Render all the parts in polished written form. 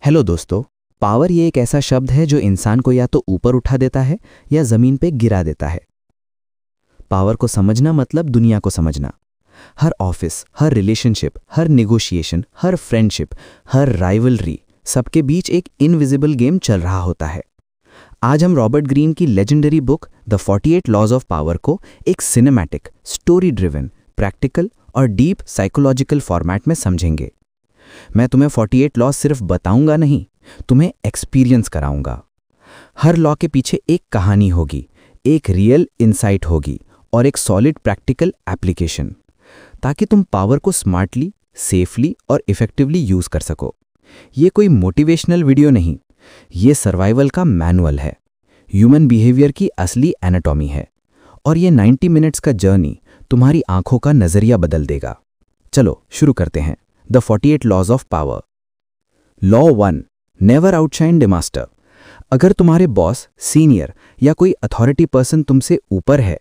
Hello दोस्तों। Power ये एक ऐसा शब्द है जो इंसान को या तो ऊपर उठा देता है या जमीन पे गिरा देता है। पावर को समझना मतलब दुनिया को समझना। हर ऑफिस, हर रिलेशनशिप, हर नेगोशिएशन, हर फ्रेंडशिप, हर राइवलरी, सबके बीच एक इनविजिबल गेम चल रहा होता है। आज हम रॉबर्ट ग्रीन की legendary book the 48 laws of power को एक सिनेमैटिक, स्टोरी ड्रिवन, प्रैक्टिकल और डीप साइकोलॉजिकल फॉर्मेट में समझेंगे। मैं तुम्हें 48 लॉ सिर्फ बताऊंगा नहीं, तुम्हें एक्सपीरियंस कराऊंगा। हर लॉ के पीछे एक कहानी होगी, एक रियल इंसाइट होगी और एक सॉलिड प्रैक्टिकल एप्लीकेशन, ताकि तुम पावर को स्मार्टली, सेफली और इफेक्टिवली यूज कर सको। ये कोई मोटिवेशनल वीडियो नहीं, ये सर्वाइवल का मैनुअल है, ह्यूमन बिहेवियर की असली एनाटॉमी है और ये 90 मिनट्स का जर्नी तुम्हारी आंखों का नजरिया बदल देगा। चलो शुरू करते हैं। The 48 laws of power. Law 1, never outshine the master. अगर तुम्हारे बॉस, सीनियर या कोई अथॉरिटी पर्सन तुमसे ऊपर है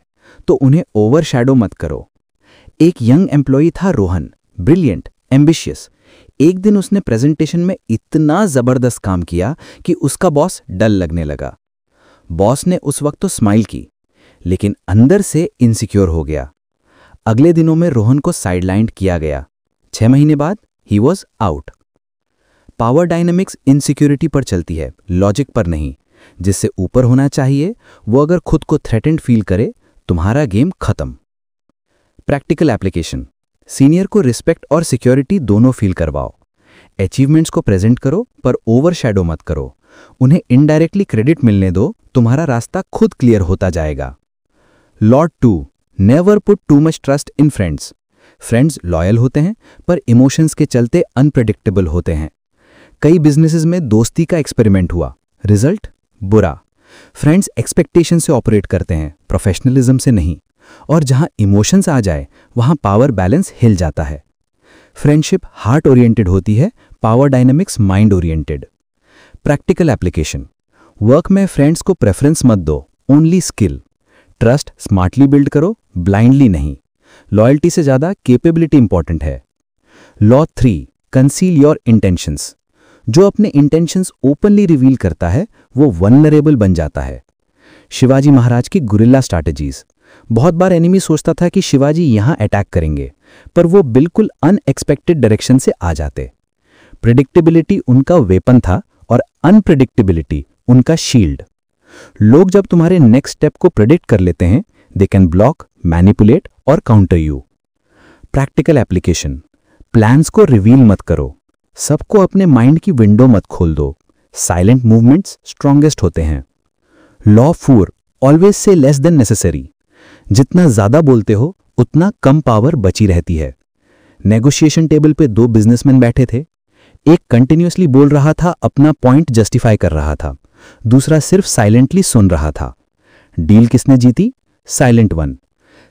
तो उन्हें ओवरशैडो मत करो। एक यंग एम्प्लॉई था रोहन, ब्रिलियंट, एम्बिशियस। एक दिन उसने प्रेजेंटेशन में इतना जबरदस्त काम किया कि उसका बॉस डल लगने लगा। बॉस ने उस वक्त तो स्माइल की, लेकिन अंदर से इनसिक्योर हो गया। अगले दिनों में रोहन को साइडलाइंड किया गया। 6 महीने बाद he was out. Power dynamics insecurity पर चलती है, लॉजिक पर नहीं। जिससे ऊपर होना चाहिए वो अगर खुद को थ्रेटेंड फील करे, तुम्हारा गेम खत्म। Practical application. सीनियर को रिस्पेक्ट और सिक्योरिटी दोनों फील करवाओ। अचीवमेंट्स को प्रेजेंट करो पर ओवरशैडो मत करो। उन्हें इनडायरेक्टली क्रेडिट मिलने दो, तुम्हारा रास्ता खुद क्लियर होता जाएगा। Law 2, never put too much trust in friends. Friends loyal होते हैं पर इमोशंस के चलते अनप्रेडिक्टेबल होते हैं। कई बिजनेसेस में दोस्ती का एक्सपेरिमेंट हुआ, रिजल्ट बुरा। फ्रेंड्स एक्सपेक्टेशन से ऑपरेट करते हैं, प्रोफेशनलिज्म से नहीं, और जहां इमोशंस आ जाए वहां पावर बैलेंस हिल जाता है। फ्रेंडशिप हार्ट ओरिएंटेड होती है, power dynamics mind oriented. Practical application. Work में फ्रेंड्स को प्रेफरेंस मत दो, only skill. Trust smartly build करो, ब्लाइंडली नहीं। लॉयल्टी से ज्यादा कैपेबिलिटी इंपॉर्टेंट है। Law 3, conceal your intentions. जो अपने इंटेंशंस ओपनली रिवील करता है वो वल्नरेबल बन जाता है। शिवाजी महाराज की गुरिल्ला स्ट्रैटेजीज। बहुत बार एनिमी सोचता था कि शिवाजी यहां अटैक करेंगे, पर वो बिल्कुल अनएक्सपेक्टेड डायरेक्शन से आ जाते। प्रेडिक्टेबिलिटी उनका वेपन था और अनप्रेडिक्टेबिलिटी उनका शील्ड। लोग जब तुम्हारे नेक्स्ट स्टेप को प्रेडिक्ट कर लेते हैं, दे कैन ब्लॉक, मैनिपुलेट और counter you. Practical application. Plans को रिवील मत करो, सबको अपने माइंड की विंडो मत खोल दो। साइलेंट मूवमेंट्स स्ट्रॉन्गेस्ट होते हैं। Law 4, always say less than necessary. जितना ज्यादा बोलते हो उतना कम पावर बची रहती है। नेगोशिएशन टेबल पे 2 बिजनेसमैन बैठे थे। एक कंटिन्यूअसली बोल रहा था, अपना पॉइंट जस्टिफाई कर रहा था, दूसरा सिर्फ साइलेंटली सुन रहा था। डील किसने जीती? Silent one.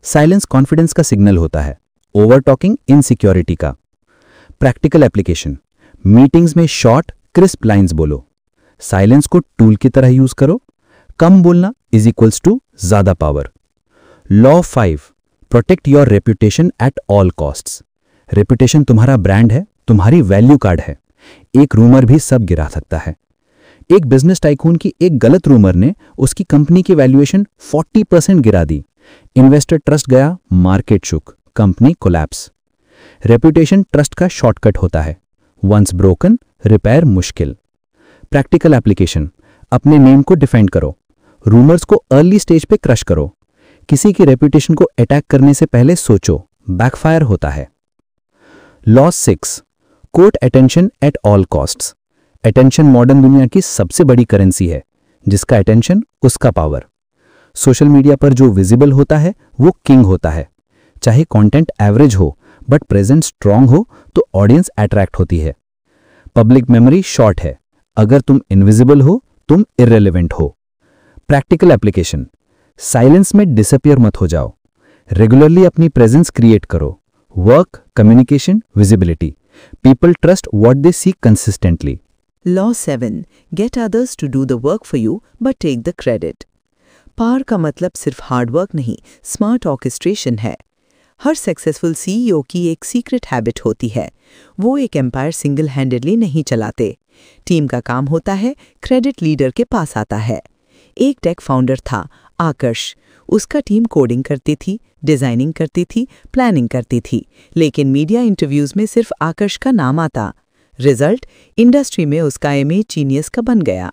साइलेंस कॉन्फिडेंस का सिग्नल होता है, ओवर टॉकिंग इनसिक्योरिटी का। Practical application. मीटिंग्स में शॉर्ट क्रिस्प लाइंस बोलो। साइलेंस को टूल की तरह यूज करो। कम बोलना इज इक्वल्स टू ज्यादा power. Law 5, protect your reputation at all costs. Reputation तुम्हारा ब्रांड है, तुम्हारी वैल्यू कार्ड है। एक रूमर भी सब गिरा सकता है। एक बिजनेस टाइकून की एक गलत रूमर ने उसकी कंपनी की वैल्यूएशन 40% गिरा दी। इन्वेस्टर ट्रस्ट गया, मार्केट शुक, कंपनी कोलैप्स। रेपुटेशन ट्रस्ट का शॉर्टकट होता है, वंस ब्रोकन रिपेयर मुश्किल। Practical application. अपने नेम को डिफेंड करो। रूमर्स को अर्ली स्टेज पे क्रश करो। किसी की रेपुटेशन को अटैक करने से पहले सोचो, बैकफायर होता है। Law 6, court attention at all costs. Attention modern दुनिया की सबसे बड़ी करेंसी है। जिसका अटेंशन उसका पावर। सोशल मीडिया पर जो विजिबल होता है वो किंग होता है। चाहे कंटेंट एवरेज हो बट प्रेजेंस स्ट्रांग हो तो ऑडियंस अट्रैक्ट होती है। पब्लिक मेमोरी शॉर्ट है, अगर तुम इनविजिबल हो तुम इररिलेवेंट हो। Practical application. साइलेंस में डिसअपियर मत हो जाओ। रेगुलरली अपनी प्रेजेंस क्रिएट करो। Work, communication, visibility. People trust what they see consistently. Law 7, get others to do the work for you but take the credit. Power का मतलब सिर्फ हार्ड वर्क नहीं, स्मार्ट ऑर्केस्ट्रेशन है। हर सक्सेसफुल सीईओ की एक secret habit होती है, वो एक एम्पायर सिंगल हैंडेडली नहीं चलाते। टीम का काम होता है, क्रेडिट लीडर के पास आता है। एक टेक फाउंडर था, आकर्ष। उसका टीम कोडिंग करती थी, डिजाइनिंग करती थी, प्लानिंग करती थी, लेकिन मीडिया इंटरव्यूज में सिर्फ आकर्ष का नाम आता। रिजल्ट, इंडस्ट्री में उसका इमेज जीनियस का बन गया।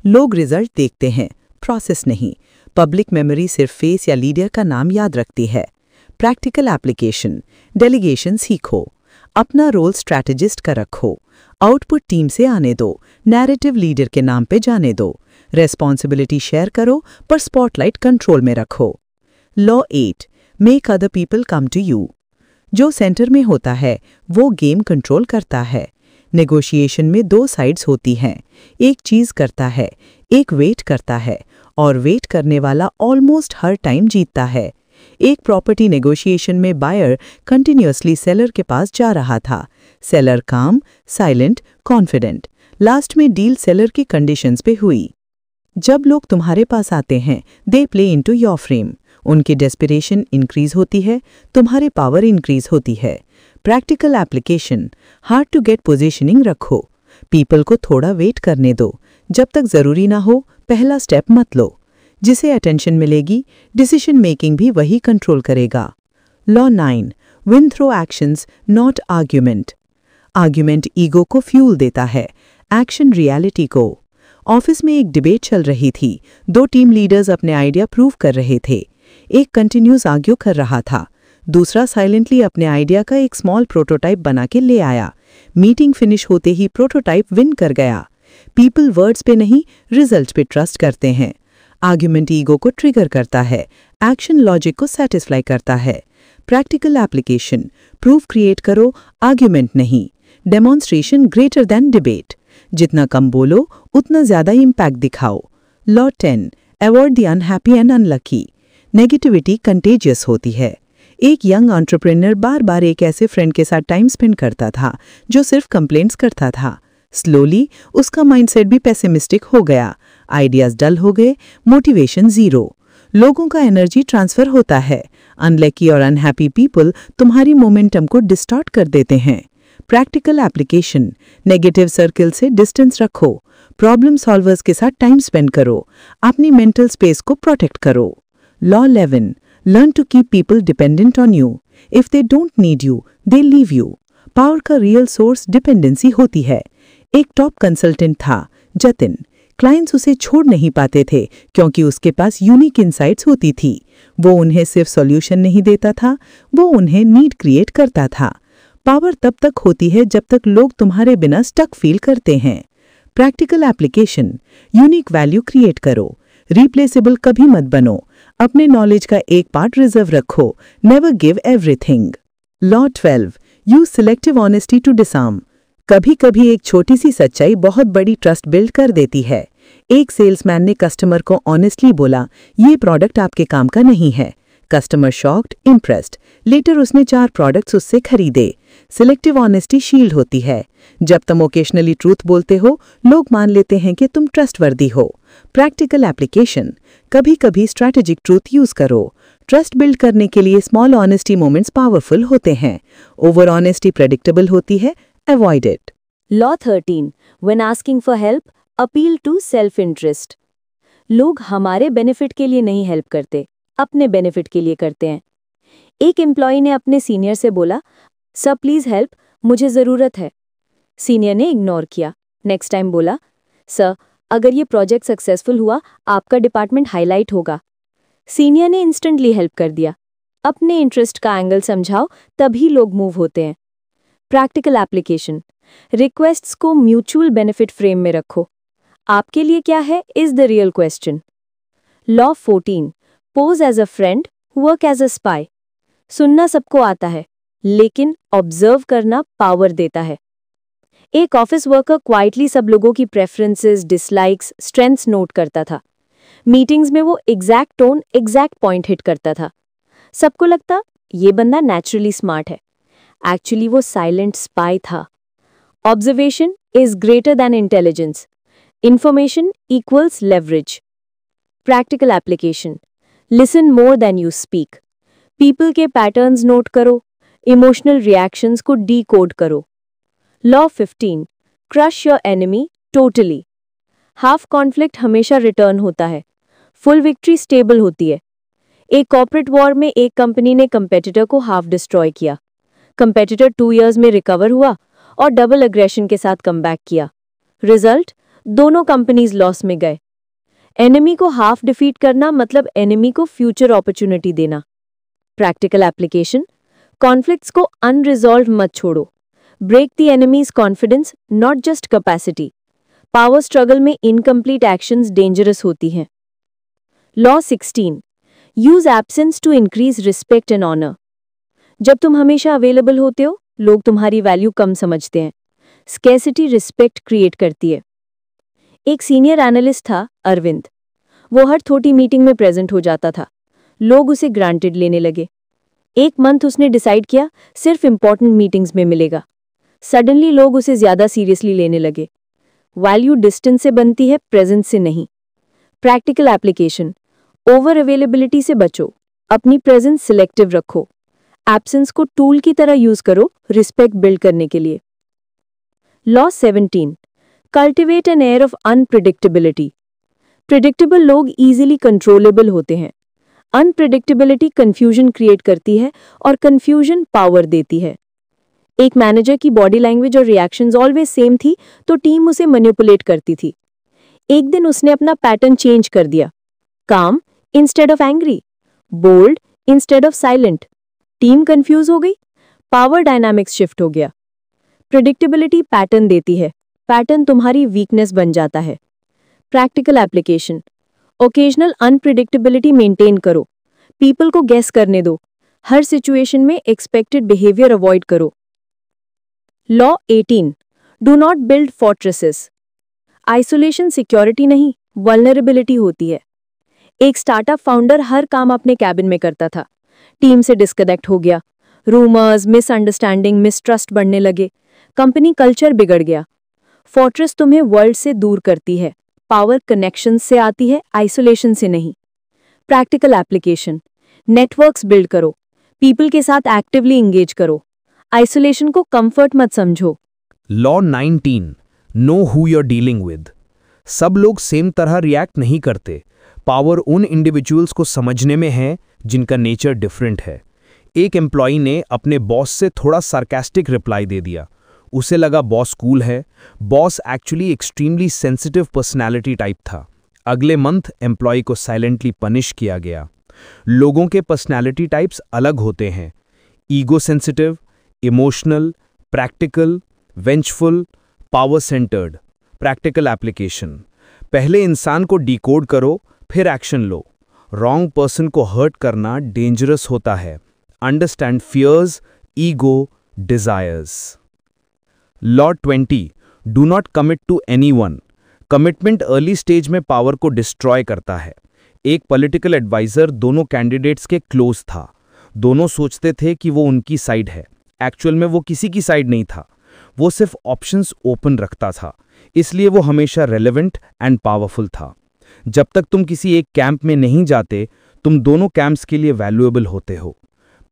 लोग रिजल्ट देखते हैं, प्रोसेस नहीं। पब्लिक मेमोरी सिर्फ फेस या लीडर का नाम याद रखती है। प्रैक्टिकल एप्लीकेशन, डेलीगेशन सीखो। अपना रोल स्ट्रैटेजिस्ट का रखो। आउटपुट टीम से आने दो, नैरेटिव लीडर के नाम पे जाने दो। रेस्पॉन्सिबिलिटी शेयर करो, पर स्पॉटलाइट कंट्रोल में रखो। Law 8, make other people come to you. जो सेंटर में होता है वो गेम कंट्रोल करता है। नेगोशिएशन में दो साइड्स होती हैं, एक चीज करता है, एक वेट करता है, और वेट करने वाला ऑलमोस्ट हर टाइम जीतता है। एक प्रॉपर्टी नेगोशिएशन में बायर कंटिन्यूअसली सेलर के पास जा रहा था। Seller calm, silent, confident. Last में डील सेलर की कंडीशंस पे हुई। जब लोग तुम्हारे पास आते हैं, they play into your frame. उनकी डेस्पिरेशन इंक्रीज होती है, तुम्हारी पावर इंक्रीज होती है। Practical application, hard to get positioning रखो। पीपल को थोड़ा वेट करने दो, जब तक जरूरी ना हो पहला स्टेप मत लो। जिसे अटेंशन मिलेगी, डिसीजन मेकिंग भी वही कंट्रोल करेगा। Law 9, win through actions not argument. Argument ego को फ्यूल देता है, एक्शन रियलिटी को। ऑफिस में एक डिबेट चल रही थी, दो टीम लीडर्स अपने आइडिया प्रूव कर रहे थे। एक कंटिन्यूस आर्ग्यू कर रहा था, दूसरा साइलेंटली अपने आइडिया का एक स्मॉल प्रोटोटाइप बना के ले आया। मीटिंग फिनिश होते ही प्रोटोटाइप विन कर गया। पीपल वर्ड्स पे नहीं, रिजल्ट पे ट्रस्ट करते हैं। आर्ग्यूमेंट ईगो को ट्रिगर करता है, एक्शन लॉजिक को सेटिस्फाई करता है। प्रैक्टिकल एप्लीकेशन, प्रूफ क्रिएट करो, आर्ग्यूमेंट नहीं। Demonstration greater than debate. जितना कम बोलो उतना ज्यादा इम्पैक्ट दिखाओ। Law 10, avoid the unhappy and unlucky. Negativity contagious होती है। एक यंग एंटरप्रेन्योर बार बार एक ऐसे फ्रेंड के साथ टाइम स्पेंड करता था जो सिर्फ कंप्लेंट्स करता था। स्लोली उसका माइंडसेट भी पेसिमिस्टिक हो गया, आइडियाज डल हो गए, मोटिवेशन जीरो। लोगों का एनर्जी ट्रांसफर होता है। अनलकी और अनहैप्पी पीपल तुम्हारी मोमेंटम को डिस्टॉर्ट कर देते हैं। प्रैक्टिकल एप्लीकेशन, नेगेटिव सर्कल से डिस्टेंस रखो, प्रॉब्लम सॉल्वर्स के साथ टाइम स्पेंड करो, अपनी मेंटल स्पेस को प्रोटेक्ट करो। Law 11, learn to keep people dependent on you. If they don't need you, they leave you. Power का रियल सोर्स डिपेंडेंसी होती है। एक टॉप कंसल्टेंट था, जतिन। क्लाइंट्स उसे छोड़ नहीं पाते थे क्योंकि उसके पास यूनिक इंसाइट्स होती थी। वो उन्हें सिर्फ सॉल्यूशन नहीं देता था, वो उन्हें नीड क्रिएट करता था। पावर तब तक होती है जब तक लोग तुम्हारे बिना स्टक फील करते हैं। Practical application, unique value create करो, रिप्लेसेबल कभी मत बनो। अपने नॉलेज का एक पार्ट रिजर्व रखो, never give everything. Law 12, use selective honesty to disarm. कभी कभी एक छोटी सी सच्चाई बहुत बड़ी ट्रस्ट बिल्ड कर देती है। एक सेल्समैन ने कस्टमर को ऑनेस्टली बोला, ये प्रोडक्ट आपके काम का नहीं है। Customer shocked, impressed. लेटर उसने 4 प्रोडक्ट्स उससे खरीदे। सिलेक्टिव ऑनेस्टी शील्ड होती है। जब तुम ओकेशनली ट्रूथ बोलते हो, लोग मान लेते हैं कि तुम ट्रस्टवर्दी हो। प्रैक्टिकल एप्लीकेशन, कभी कभी स्ट्रैटेजिक ट्रूथ यूज करो। ट्रस्ट बिल्ड करने के लिए स्मॉल ऑनेस्टी मोमेंट्स पावरफुल होते हैं। ओवर ऑनेस्टी प्रेडिक्टेबल होती है, avoid it. Law 13, when asking for help, appeal to self-interest. लोग हमारे बेनिफिट के लिए नहीं हेल्प करते, अपने बेनिफिट के लिए करते हैं। एक एम्प्लॉय ने अपने सीनियर से बोला, सर प्लीज हेल्प, मुझे ज़रूरत है। सीनियर ने इग्नोर किया। नेक्स्ट टाइम बोला, सर अगर ये प्रोजेक्ट सक्सेसफुल हुआ आपका डिपार्टमेंट हाईलाइट होगा। सीनियर ने इंस्टेंटली हेल्प कर दिया। अपने इंटरेस्ट का एंगल समझाओ, तभी लोग मूव होते हैं। प्रैक्टिकल एप्लीकेशन, रिक्वेस्ट्स को म्यूचुअल बेनिफिट फ्रेम में रखो। आपके लिए क्या है is the real question. Law 14, pose as a friend, work as a spy. सुनना सबको आता है, लेकिन ऑब्जर्व करना पावर देता है। एक ऑफिस वर्कर क्वाइटली सब लोगों की प्रेफरेंसेस, डिसलाइक्स, स्ट्रेंथ्स नोट करता था। मीटिंग्स में वो exact tone, exact point hit करता था। सबको लगता ये बंदा नेचुरली स्मार्ट है। एक्चुअली वो साइलेंट स्पाई था। Observation is greater than intelligence. Information equals leverage. Practical application, listen more than you speak. People के पैटर्न्स नोट करो, इमोशनल रिएक्शंस को डीकोड करो। Law 15, crush your enemy totally. Half conflict हमेशा return होता है, full victory stable होती है। एक कॉर्पोरेट वॉर में एक कंपनी ने कंपेटिटर को हाफ डिस्ट्रॉय किया। कंपेटिटर 2 इयर्स में रिकवर हुआ और डबल अग्रेशन के साथ कमबैक किया। रिजल्ट, दोनों कंपनीज लॉस में गए। एनिमी को हाफ डिफीट करना मतलब एनिमी को फ्यूचर अपॉर्चुनिटी देना। प्रैक्टिकल एप्लीकेशन, कॉन्फ्लिक्ट्स को अनरिजॉल्व मत छोड़ो। Break the enemy's confidence, not just capacity. Power struggle में इनकम्प्लीट एक्शंस डेंजरस होती हैं। Law 16, use absence to increase respect and honour. जब तुम हमेशा अवेलेबल होते हो, लोग तुम्हारी वैल्यू कम समझते हैं। स्कैसिटी रिस्पेक्ट क्रिएट करती है। एक सीनियर एनालिस्ट था, अरविंद। वो हर छोटी मीटिंग में प्रेजेंट हो जाता था। लोग उसे ग्रांटेड लेने लगे। एक मंथ उसने डिसाइड किया सिर्फ इंपॉर्टेंट मीटिंग्स में मिलेगा। सडनली लोग उसे ज्यादा सीरियसली लेने लगे। वैल्यू डिस्टेंस से बनती है, प्रेजेंस से नहीं। प्रैक्टिकल एप्लीकेशन, ओवर अवेलेबिलिटी से बचो। अपनी प्रेजेंस सिलेक्टिव रखो। एब्सेंस को टूल की तरह यूज करो रिस्पेक्ट बिल्ड करने के लिए। Law 17, cultivate an air of unpredictability. Predictable लोग इजीली कंट्रोलेबल होते हैं। अनप्रिडिक्टेबिलिटी कंफ्यूजन क्रिएट करती है और कंफ्यूजन पावर देती है। एक मैनेजर की बॉडी लैंग्वेज और रिएक्शंस ऑलवेज सेम थी तो टीम उसे मैनिपुलेट करती थी। एक दिन उसने अपना पैटर्न चेंज कर दिया, calm instead of angry, bold instead of silent. Team confuse हो गई, पावर डायनामिक्स शिफ्ट हो गया। प्रिडिक्टेबिलिटी पैटर्न देती है, पैटर्न तुम्हारी वीकनेस बन जाता है। Practical application, occasional unpredictability maintain करो। पीपल को गेस करने दो। हर सिचुएशन में एक्सपेक्टेड बिहेवियर अवॉइड करो। Law 18, do not build fortresses. Isolation security नहीं, वल्नरेबिलिटी होती है। एक स्टार्टअप फाउंडर हर काम अपने कैबिन में करता था। टीम से डिस्कनेक्ट हो गया। रूमर्स, मिसअंडरस्टैंडिंग, मिसट्रस्ट बढ़ने लगे। कंपनी कल्चर बिगड़ गया। फोर्ट्रेस तुम्हें वर्ल्ड से दूर करती है। पावर कनेक्शन से आती है, आइसोलेशन से नहीं। प्रैक्टिकल एप्लीकेशन, नेटवर्क्स बिल्ड करो। पीपल के साथ एक्टिवली इंगेज करो। आइसोलेशन को कंफर्ट मत समझो। Law 19, know who you're dealing with. सब लोग सेम तरह रिएक्ट नहीं करते। पावर उन इंडिविजुअल्स को समझने में है जिनका नेचर डिफरेंट है। एक एम्प्लॉई ने अपने बॉस से थोड़ा सार्कास्टिक रिप्लाई दे दिया। उसे लगा बॉस कूल है। Boss actually extremely sensitive personality type था। अगले मंथ एम्प्लॉई को साइलेंटली पनिश किया गया। लोगों के पर्सनैलिटी टाइप्स अलग होते हैं, ego sensitive, emotional, practical, vengeful, power centered. Practical application, पहले इंसान को डिकोड करो, फिर एक्शन लो। रॉन्ग पर्सन को हर्ट करना डेंजरस होता है। Understand fears, ego, desires. Law 20, do not commit to anyone. Commitment early stage में पावर को डिस्ट्रॉय करता है। एक पॉलिटिकल एडवाइजर दोनों कैंडिडेट्स के क्लोज था। दोनों सोचते थे कि वो उनकी साइड है। एक्चुअल में वो किसी की साइड नहीं था। वो सिर्फ ऑप्शंस ओपन रखता था, इसलिए वो हमेशा रेलेवेंट एंड पावरफुल था। जब तक तुम किसी एक कैंप में नहीं जाते, तुम दोनों कैंप्स के लिए वैल्यूएबल होते हो।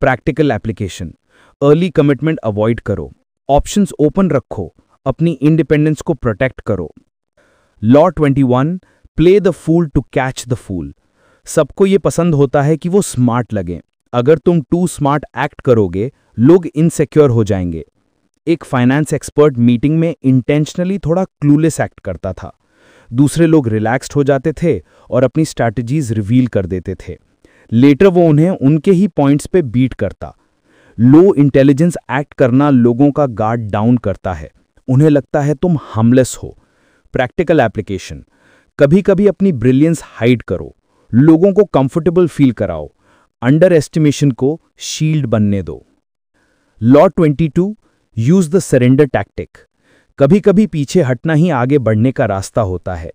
Practical application, early commitment avoid करो। ऑप्शंस ओपन रखो, अपनी इंडिपेंडेंस को प्रोटेक्ट करो। Law 21, play the fool to catch the fool. सबको ये पसंद होता है कि वो स्मार्ट लगे। अगर तुम टू स्मार्ट एक्ट करोगे, लोग इनसिक्योर हो जाएंगे। एक फाइनेंस एक्सपर्ट मीटिंग में इंटेंशनली थोड़ा क्लूलेस एक्ट करता था। दूसरे लोग रिलैक्स्ड हो जाते थे और अपनी स्ट्रैटेजीज रिवील कर देते थे। लेटर वो उन्हें उनके ही पॉइंट्स पे बीट करता। लो इंटेलिजेंस एक्ट करना लोगों का गार्ड डाउन करता है। उन्हें लगता है तुम हार्मलेस हो। प्रैक्टिकल एप्लीकेशन, कभी कभी अपनी ब्रिलियंस हाइड करो। लोगों को कंफर्टेबल फील कराओ। अंडर एस्टिमेशन को शील्ड बनने दो। Law 22, use the surrender tactic. कभी कभी पीछे हटना ही आगे बढ़ने का रास्ता होता है।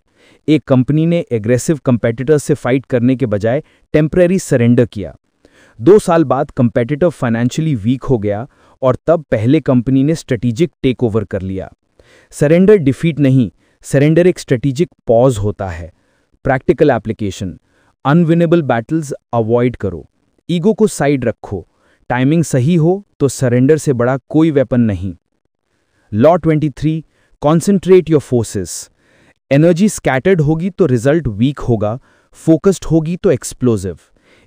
एक कंपनी ने एग्रेसिव कंपेटिटर से फाइट करने के बजाय टेम्परेरी सरेंडर किया। 2 साल बाद कंपेटिटर फाइनेंशियली वीक हो गया और तब पहले कंपनी ने स्ट्रेटेजिक टेक ओवर कर लिया। सरेंडर डिफीट नहीं, सरेंडर एक स्ट्रेटेजिक पॉज होता है। प्रैक्टिकल एप्लीकेशन, अनविनेबल बैटल्स अवॉइड करो। ईगो को साइड रखो। टाइमिंग सही हो तो सरेंडर से बड़ा कोई वेपन नहीं। Law 23, concentrate your forces. Energy scattered होगी तो रिजल्ट वीक होगा, फोकस्ड होगी तो एक्सप्लोसिव।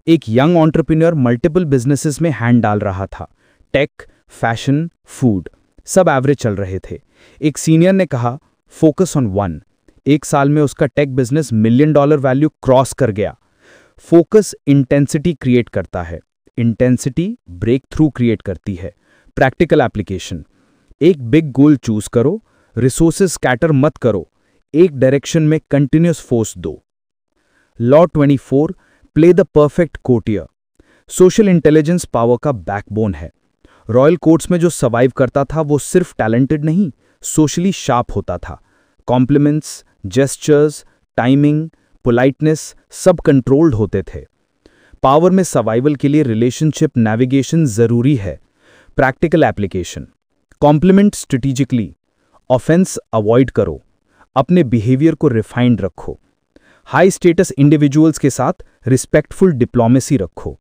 एक यंग एंटरप्रेन्योर मल्टीपल बिजनेसेस में हैंड डाल रहा था। टेक, फैशन, फूड, सब एवरेज चल रहे थे। एक सीनियर ने कहा, फोकस ऑन वन। 1 साल में उसका tech business $1 million value cross कर गया। फोकस इंटेंसिटी क्रिएट करता है, इंटेंसिटी ब्रेक थ्रू क्रिएट करती है। प्रैक्टिकल एप्लीकेशन, एक बिग गोल चूज करो, रिसोर्सेज स्कैटर मत करो, एक डायरेक्शन में कंटिन्यूस फोर्स दो। Law 24, play the perfect courtier. Social intelligence power का बैकबोन है। रॉयल कोर्ट्स में जो सर्वाइव करता था वो सिर्फ टैलेंटेड नहीं, सोशली शार्प होता था। कॉम्प्लीमेंट्स, जेस्चर्स, टाइमिंग, पोलाइटनेस सब कंट्रोल्ड होते थे। पावर में सर्वाइवल के लिए रिलेशनशिप नेविगेशन जरूरी है। Practical application, compliment strategically, offence avoid करो, अपने बिहेवियर को रिफाइंड रखो। हाई स्टेटस इंडिविजुअल्स के साथ रिस्पेक्टफुल डिप्लोमेसी रखो।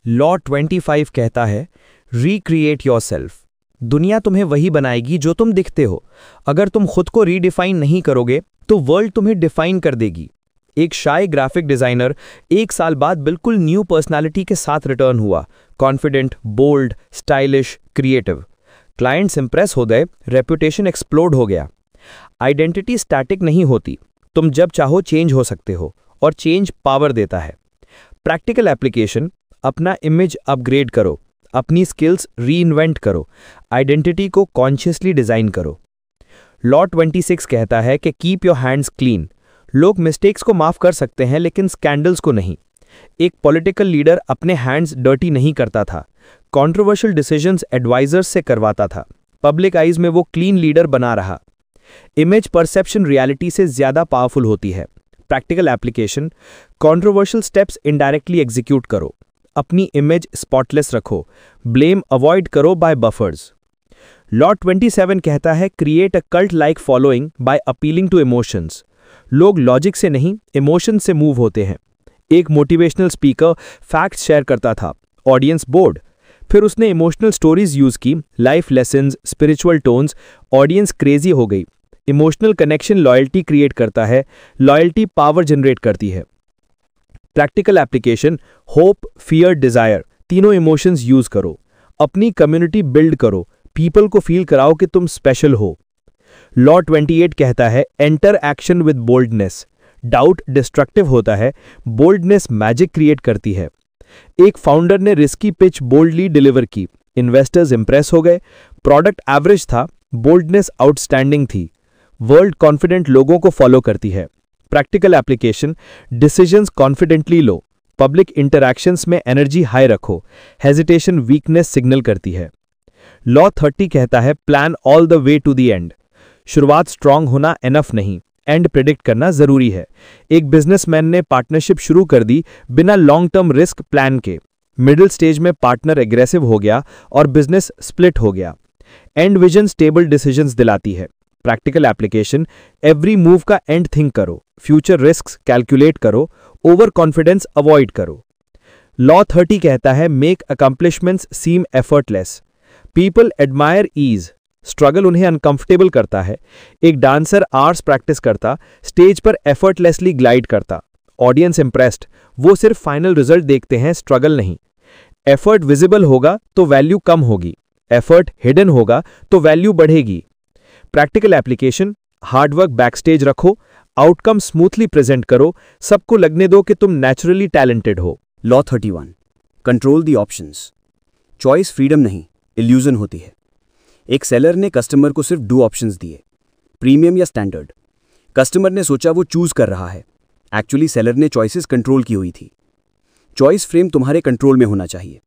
लॉ 25 कहता है, रिक्रिएट योरसेल्फ। दुनिया तुम्हें वही बनाएगी जो तुम दिखते हो। अगर तुम खुद को रीडिफाइन नहीं करोगे तो वर्ल्ड तुम्हें डिफाइन कर देगी। एक शाय ग्राफिक डिजाइनर 1 साल बाद बिल्कुल न्यू पर्सनालिटी के साथ रिटर्न हुआ। Confident, bold, stylish, creative. Clients impress हो गए, रेपुटेशन एक्सप्लोड हो गया। आइडेंटिटी स्टैटिक नहीं होती, तुम जब चाहो चेंज हो सकते हो, और चेंज पावर देता है। प्रैक्टिकल एप्लीकेशन, अपना इमेज अपग्रेड करो, अपनी स्किल्स रीइन्वेंट करो, आइडेंटिटी को कॉन्शियसली डिजाइन करो। लॉ 26 कहता है कि कीप योर हैंड्स क्लीन। लोग मिस्टेक्स को माफ कर सकते हैं लेकिन स्कैंडल्स को नहीं। एक पॉलिटिकल लीडर अपने हैंड्स डर्टी नहीं करता था, कंट्रोवर्शियल डिसीजंस एडवाइजर्स से करवाता था। पब्लिक आइज में वो क्लीन लीडर बना रहा। इमेज परसेप्शन रियलिटी से ज्यादा पावरफुल होती है। Practical application, controversial steps indirectly execute करो, अपनी इमेज स्पॉटलेस रखो, ब्लेम अवॉइड करो बाय बफर्स। लॉ 27 कहता है, create a cult like following by appealing to emotions. लोग लॉजिक से नहीं, इमोशन से मूव होते हैं। एक मोटिवेशनल स्पीकर फैक्ट्स शेयर करता था, ऑडियंस बोर्ड। फिर उसने इमोशनल स्टोरीज यूज की, life lessons, spiritual tones, audience crazy हो गई। इमोशनल कनेक्शन लॉयल्टी क्रिएट करता है, लॉयल्टी पावर जनरेट करती है। Practical application, hope, fear, desire, तीनों इमोशंस यूज करो। अपनी कम्युनिटी बिल्ड करो, पीपल को फील कराओ कि तुम स्पेशल हो। लॉ 28 कहता है, enter action with boldness. Doubt destructive होता है, बोल्डनेस मैजिक क्रिएट करती है। एक फाउंडर ने रिस्की पिच बोल्डली डिलीवर की, इन्वेस्टर्स इंप्रेस हो गए। प्रोडक्ट एवरेज था, बोल्डनेस आउटस्टैंडिंग थी। वर्ल्ड कॉन्फिडेंट लोगों को फॉलो करती है। प्रैक्टिकल एप्लीकेशन, डिसीजंस कॉन्फिडेंटली लो, पब्लिक इंटरैक्शंस में एनर्जी हाई रखो, हेजिटेशन वीकनेस सिग्नल करती है। लॉ 30 कहता है, plan all the way to the end. शुरुआत स्ट्रांग होना एनफ नहीं, एंड प्रिडिक्ट करना जरूरी है। एक बिजनेसमैन ने पार्टनरशिप शुरू कर दी बिना लॉन्ग टर्म रिस्क प्लान के। मिडिल स्टेज में पार्टनर एग्रेसिव हो गया और बिजनेस स्प्लिट हो गया। एंड विजन स्टेबल डिसीजंस दिलाती है। प्रैक्टिकल एप्लीकेशन, एवरी मूव का एंड थिंक करो, फ्यूचर रिस्क्स कैलकुलेट करो, ओवर कॉन्फिडेंस अवॉइड करो। लॉ 30 कहता है, make accomplishments seem effortless. People admire ease, struggle उन्हें अनकंफर्टेबल करता है। एक डांसर आवर्स प्रैक्टिस करता, स्टेज पर एफर्टलेसली ग्लाइड करता। ऑडियंस इंप्रेस्ड, वो सिर्फ फाइनल रिजल्ट देखते हैं, स्ट्रगल नहीं। एफर्ट विजिबल होगा तो वैल्यू कम होगी, एफर्ट हिडन होगा तो वैल्यू बढ़ेगी। प्रैक्टिकल एप्लीकेशन, हार्डवर्क बैकस्टेज रखो, आउटकम स्मूथली प्रेजेंट करो, सबको लगने दो कि तुम नेचुरली टैलेंटेड हो। Law 31, control the options. Choice freedom नहीं, इल्यूजन होती है। एक सेलर ने कस्टमर को सिर्फ 2 ऑप्शंस दिए, प्रीमियम या स्टैंडर्ड। कस्टमर ने सोचा वो चूज कर रहा है, एक्चुअली सेलर ने चॉइसेस कंट्रोल की हुई थी। चॉइस फ्रेम तुम्हारे कंट्रोल में होना चाहिए।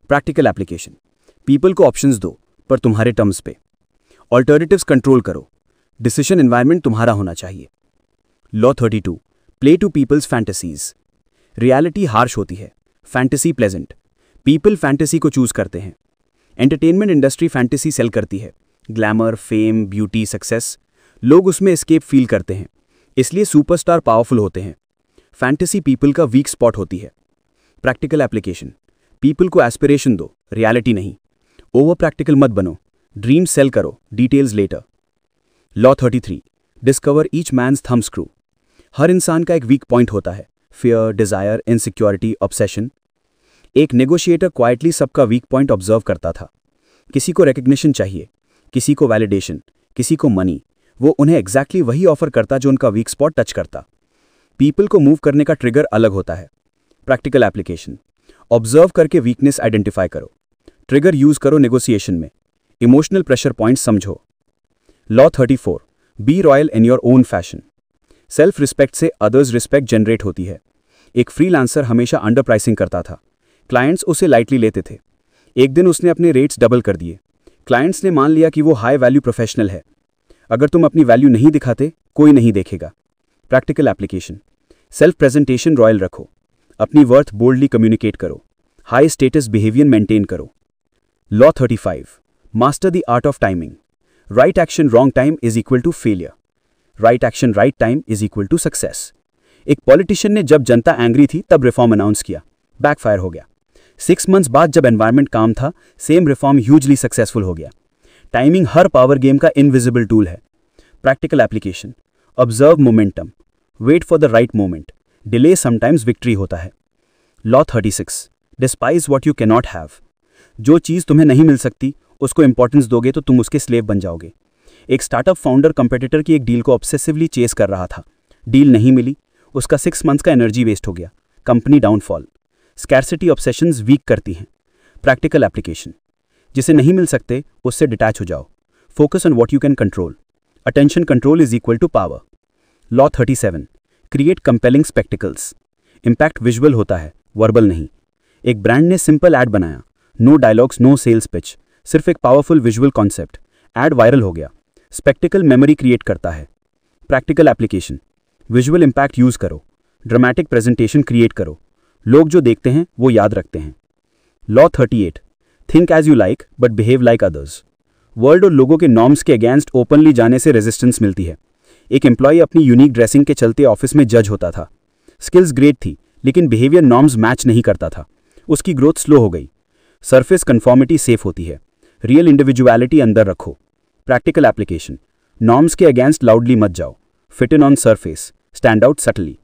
प्रैक्टिकल एप्लीकेशन, पीपल को ऑप्शंस दो पर तुम्हारे टर्म्स पे। ऑल्टरनेटिव्स कंट्रोल करो, डिसीजन एनवायरनमेंट तुम्हारा होना चाहिए। Law 32, play to people's fantasies. Reality harsh होती है, फैंटेसी प्लेजेंट। पीपल फैंटेसी को चूज करते हैं। एंटरटेनमेंट इंडस्ट्री फैंटेसी सेल करती है, ग्लैमर, फेम, ब्यूटी, सक्सेस। लोग उसमें एस्केप फील करते हैं, इसलिए सुपरस्टार पावरफुल होते हैं। फैंटेसी पीपल का वीक स्पॉट होती है। प्रैक्टिकल एप्लीकेशन, पीपल को एस्पिरेशन दो, रियलिटी नहीं। ओवर प्रैक्टिकल मत बनो, ड्रीम सेल करो, details later. Law 33, discover each man's thumb screw. हर इंसान का एक वीक पॉइंट होता है, फियर, डिजायर, इनसिक्योरिटी, ऑब्सेशन। एक नेगोशिएटर क्वाइटली सबका वीक पॉइंट ऑब्जर्व करता था। किसी को रिकग्निशन चाहिए, किसी को वैलिडेशन, किसी को मनी। वो उन्हें एग्जैक्टली वही ऑफर करता जो उनका वीक स्पॉट टच करता। पीपल को मूव करने का ट्रिगर अलग होता है। प्रैक्टिकल एप्लीकेशन, ऑब्जर्व करके वीकनेस आइडेंटिफाई करो, ट्रिगर यूज करो नेगोशिएशन में, इमोशनल प्रेशर पॉइंट समझो। Law 34, be royal in your own fashion. Self respect से अदर्स रिस्पेक्ट जनरेट होती है। एक फ्रीलांसर हमेशा अंडर प्राइसिंग करता था। क्लाइंट्स उसे लाइटली लेते थे। एक दिन उसने अपने रेट्स डबल कर दिए। क्लाइंट्स ने मान लिया कि वो हाई वैल्यू प्रोफेशनल है। अगर तुम अपनी वैल्यू नहीं दिखाते, कोई नहीं देखेगा। Practical application, self presentation royal रखो, अपनी वर्थ बोल्डली कम्युनिकेट करो, हाई स्टेटस बिहेवियर मेंटेन करो। Law 35, master the art of timing. Right action wrong time is equal to failure, right action right time is equal to success. एक politician ने जब जनता angry थी तब reform announce किया, backfire हो गया। 6 months बाद जब एनवायरनमेंट काम था, सेम रिफॉर्म ह्यूजली सक्सेसफुल हो गया। टाइमिंग हर पावर गेम का इनविजिबल टूल है। Practical application, observe momentum, wait for the right moment, delay sometimes victory होता है। Law 36, despise what you can not have. जो चीज़ तुम्हें नहीं मिल सकती उसको इंपॉर्टेंस दोगे तो तुम उसके स्लेव बन जाओगे। एक स्टार्टअप फाउंडर कंपेटिटर की एक डील को ऑब्सेसिवली चेस कर रहा था। डील नहीं मिली, उसका 6 मंथ्स का एनर्जी वेस्ट हो गया, company downfall. Scarcity obsessions weak करती हैं। प्रैक्टिकल एप्लीकेशन, जिसे नहीं मिल सकते उससे डिटैच हो जाओ, focus on what you can control. Attention control is equal to power. Law 37, create compelling spectacles. Impact visual होता है, वर्बल नहीं। एक ब्रांड ने सिंपल ऐड बनाया, no dialogues, no sales pitch, सिर्फ एक powerful visual concept. Ad viral हो गया। स्पेक्टिकल मेमोरी क्रिएट करता है। Practical application, visual impact use करो, ड्रामेटिक प्रेजेंटेशन क्रिएट करो, लोग जो देखते हैं वो याद रखते हैं। Law 38, think as you like but behave like others. World और लोगों के नॉर्म्स के अगेंस्ट ओपनली जाने से रेजिस्टेंस मिलती है। एक एम्प्लॉय अपनी यूनिक ड्रेसिंग के चलते ऑफिस में जज होता था। स्किल्स ग्रेट थी लेकिन बिहेवियर नॉर्म्स मैच नहीं करता था। उसकी ग्रोथ स्लो हो गई। सरफेस कन्फॉर्मिटी सेफ होती है, रियल इंडिविजुअलिटी अंदर रखो। प्रैक्टिकल एप्लीकेशन, नॉर्म्स के अगेंस्ट लाउडली मत जाओ, fit in on surface, stand out subtly.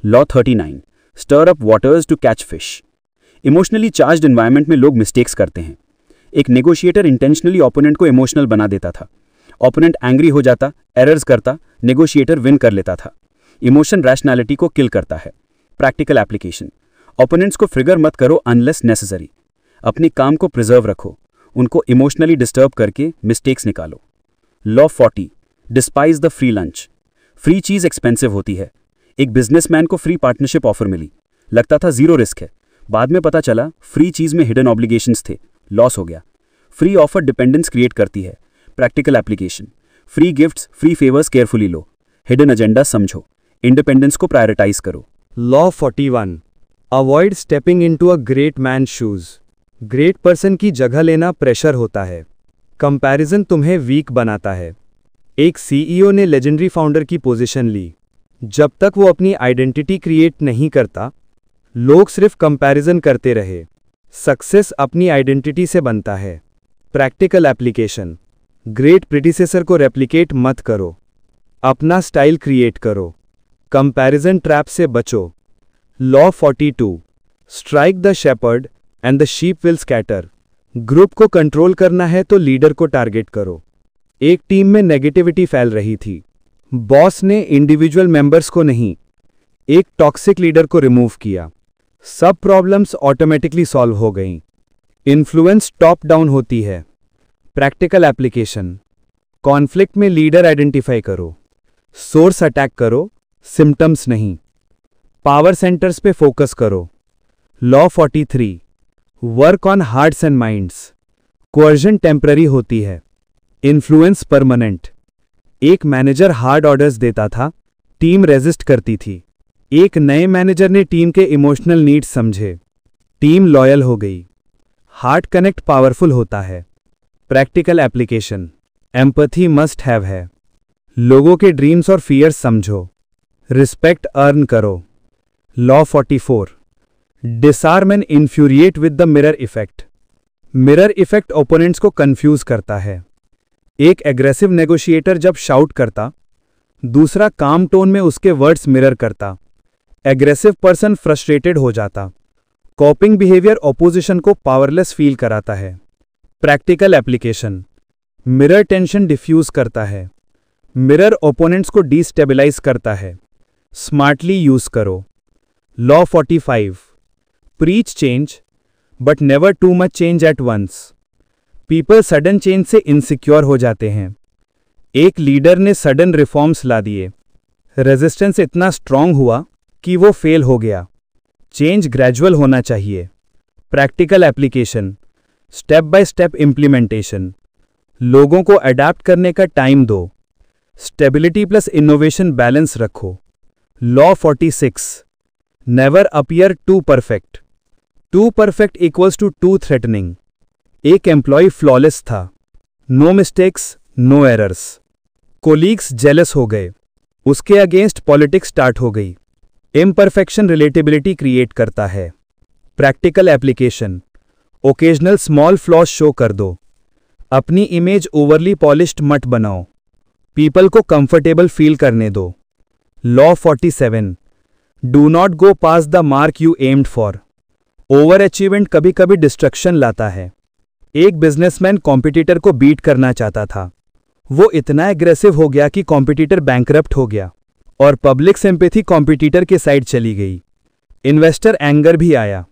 Law 39, stir up waters to catch fish. Emotionally charged environment में लोग मिस्टेक्स करते हैं। एक नेगोशिएटर इंटेंशनली ओपोनेंट को इमोशनल बना देता था। ओपोनेंट एंग्री हो जाता, एरर्स करता, नेगोशिएटर विन कर लेता था। इमोशन रैशनैलिटी को किल करता है। प्रैक्टिकल एप्लीकेशन, ओपोनेंट्स को फ्रिगर मत करो अनलेस नेसेसरी। अपने काम को प्रिजर्व रखो, उनको इमोशनली डिस्टर्ब करके मिस्टेक्स निकालो। Law 40, despise the free lunch. Free चीज एक्सपेंसिव होती है। एक बिजनेसमैन को फ्री पार्टनरशिप ऑफर मिली, लगता था जीरो रिस्क है, बाद में पता चला फ्री चीज में हिडन ऑब्लिगेशंस थे, लॉस हो गया। फ्री ऑफर डिपेंडेंस क्रिएट करती है। Practical application, free gifts, free favours carefully लो, हिडन एजेंडा समझो, इंडिपेंडेंस को प्रायोरिटाइज करो। Law 41, avoid stepping into a great man shoes. Great person की जगह लेना प्रेशर होता है। कंपैरिजन तुम्हें वीक बनाता है। एक सीईओ ने लेजेंडरी फाउंडर की पोजीशन ली। जब तक वो अपनी आइडेंटिटी क्रिएट नहीं करता, लोग सिर्फ कंपैरिजन करते रहे। सक्सेस अपनी आइडेंटिटी से बनता है। प्रैक्टिकल एप्लीकेशन, ग्रेट प्रिडिसेसर को रेप्लिकेट मत करो, अपना स्टाइल क्रिएट करो, कंपैरिजन ट्रैप से बचो। Law 42, strike the shepherd and the sheep will scatter. Group को कंट्रोल करना है तो लीडर को टारगेट करो। एक टीम में नेगेटिविटी फैल रही थी। बॉस ने इंडिविजुअल मेंबर्स को नहीं, एक टॉक्सिक लीडर को रिमूव किया। सब प्रॉब्लम्स ऑटोमेटिकली सॉल्व हो गईं। इन्फ्लुएंस टॉप डाउन होती है। प्रैक्टिकल एप्लीकेशन, कॉन्फ्लिक्ट में लीडर आइडेंटिफाई करो, सोर्स अटैक करो, सिम्टम्स नहीं। पावर सेंटर्स पे फोकस करो। Law 43, work on hearts and minds. Coercion temporary होती है, इन्फ्लुएंस परमानेंट। एक मैनेजर हार्ड ऑर्डर्स देता था, टीम रेजिस्ट करती थी। एक नए मैनेजर ने टीम के इमोशनल नीड्स समझे, टीम लॉयल हो गई। हार्ट कनेक्ट पावरफुल होता है। Practical application, empathy must have है। लोगों के ड्रीम्स और फियर्स समझो, रिस्पेक्ट अर्न करो। Law 44, disarm and infuriate with the mirror effect. Mirror effect opponents को कंफ्यूज करता है। एक एग्रेसिव नेगोशिएटर जब शाउट करता, दूसरा काम टोन में उसके वर्ड्स मिरर करता। एग्रेसिव पर्सन फ्रस्ट्रेटेड हो जाता। कॉपिंग बिहेवियर ऑपोजिशन को पावरलेस फील कराता है। Practical application, mirror tension defuse करता है। मिरर ओपोनेंट्स को डिस्टेबलाइज करता है। स्मार्टली यूज करो। Law 45, preach change but never too much change at once. People sudden change से इनसिक्योर हो जाते हैं। एक लीडर ने सडन रिफॉर्म्स ला दिए। रेजिस्टेंस इतना स्ट्रांग हुआ कि वो फेल हो गया। चेंज ग्रेजुअल होना चाहिए। Practical application, step by step implementation. लोगों को अडैप्ट करने का टाइम दो। स्टेबिलिटी प्लस इनोवेशन बैलेंस रखो। Law 46, never appear too perfect. Too perfect equals to too threatening. एक एम्प्लॉय फ्लॉलेस था। No mistakes, no errors. Colleagues jealous हो गए। उसके अगेंस्ट पॉलिटिक्स स्टार्ट हो गई। इम्परफेक्शन रिलेटेबिलिटी क्रिएट करता है। Practical application, occasional small flaws show कर दो। अपनी इमेज ओवरली पॉलिश्ड मत बनाओ। पीपल को कंफर्टेबल फील करने दो। Law 47, do not go pass the mark you aimed for. Over achievement कभी कभी डिस्ट्रक्शन लाता है। एक बिजनेसमैन कॉम्पिटिटर को बीट करना चाहता था। वो इतना एग्रेसिव हो गया कि कॉम्पिटिटर बैंकरप्ट हो गया और पब्लिक सिंपैथी कॉम्पिटिटर के साइड चली गई। इन्वेस्टर एंगर भी आया।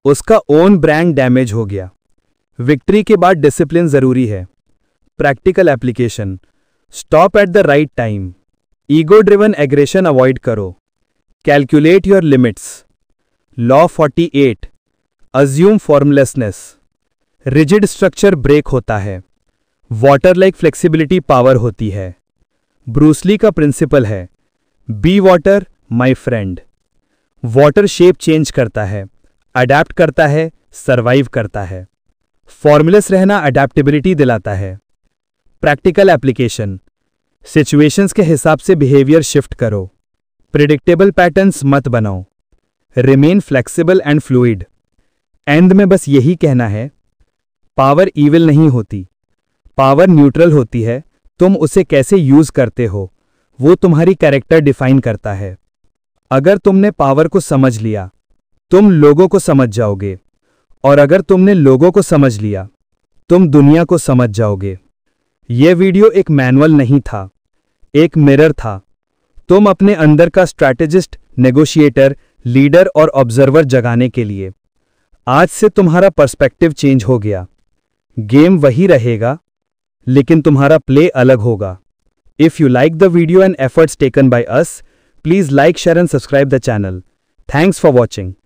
उसका ओन ब्रांड डैमेज हो गया। विक्ट्री के बाद डिसिप्लिन जरूरी है। Practical application, stop at the right time. Ego driven aggression avoid करो। Calculate your limits. Law 48, assume formlessness. Rigid structure break होता है। वाटर लाइक फ्लेक्सिबिलिटी पावर होती है। ब्रूसली का प्रिंसिपल है, be water my friend. Water shape change करता है, adapt करता है, सर्वाइव करता है। फॉर्मुलेस रहना अडैप्टेबिलिटी दिलाता है। प्रैक्टिकल एप्लीकेशन, सिचुएशंस के हिसाब से बिहेवियर शिफ्ट करो। प्रिडिक्टेबल पैटर्न्स मत बनाओ। Remain flexible and fluid. And में बस यही कहना है, पावर ईविल नहीं होती, पावर न्यूट्रल होती है। तुम उसे कैसे यूज करते हो वो तुम्हारी कैरेक्टर डिफाइन करता है। अगर तुमने पावर को समझ लिया, तुम लोगों को समझ जाओगे, और अगर तुमने लोगों को समझ लिया, तुम दुनिया को समझ जाओगे। यह वीडियो एक मैनुअल नहीं था, एक मिरर था। तुम अपने अंदर का स्ट्रैटेजिस्ट, नेगोशिएटर, लीडर और ऑब्जर्वर जगाने के लिए। आज से तुम्हारा पर्सपेक्टिव चेंज हो गया। गेम वही रहेगा, लेकिन तुम्हारा प्ले अलग होगा। If you like the video and efforts taken by us, please like, share and subscribe the channel. Thanks for watching.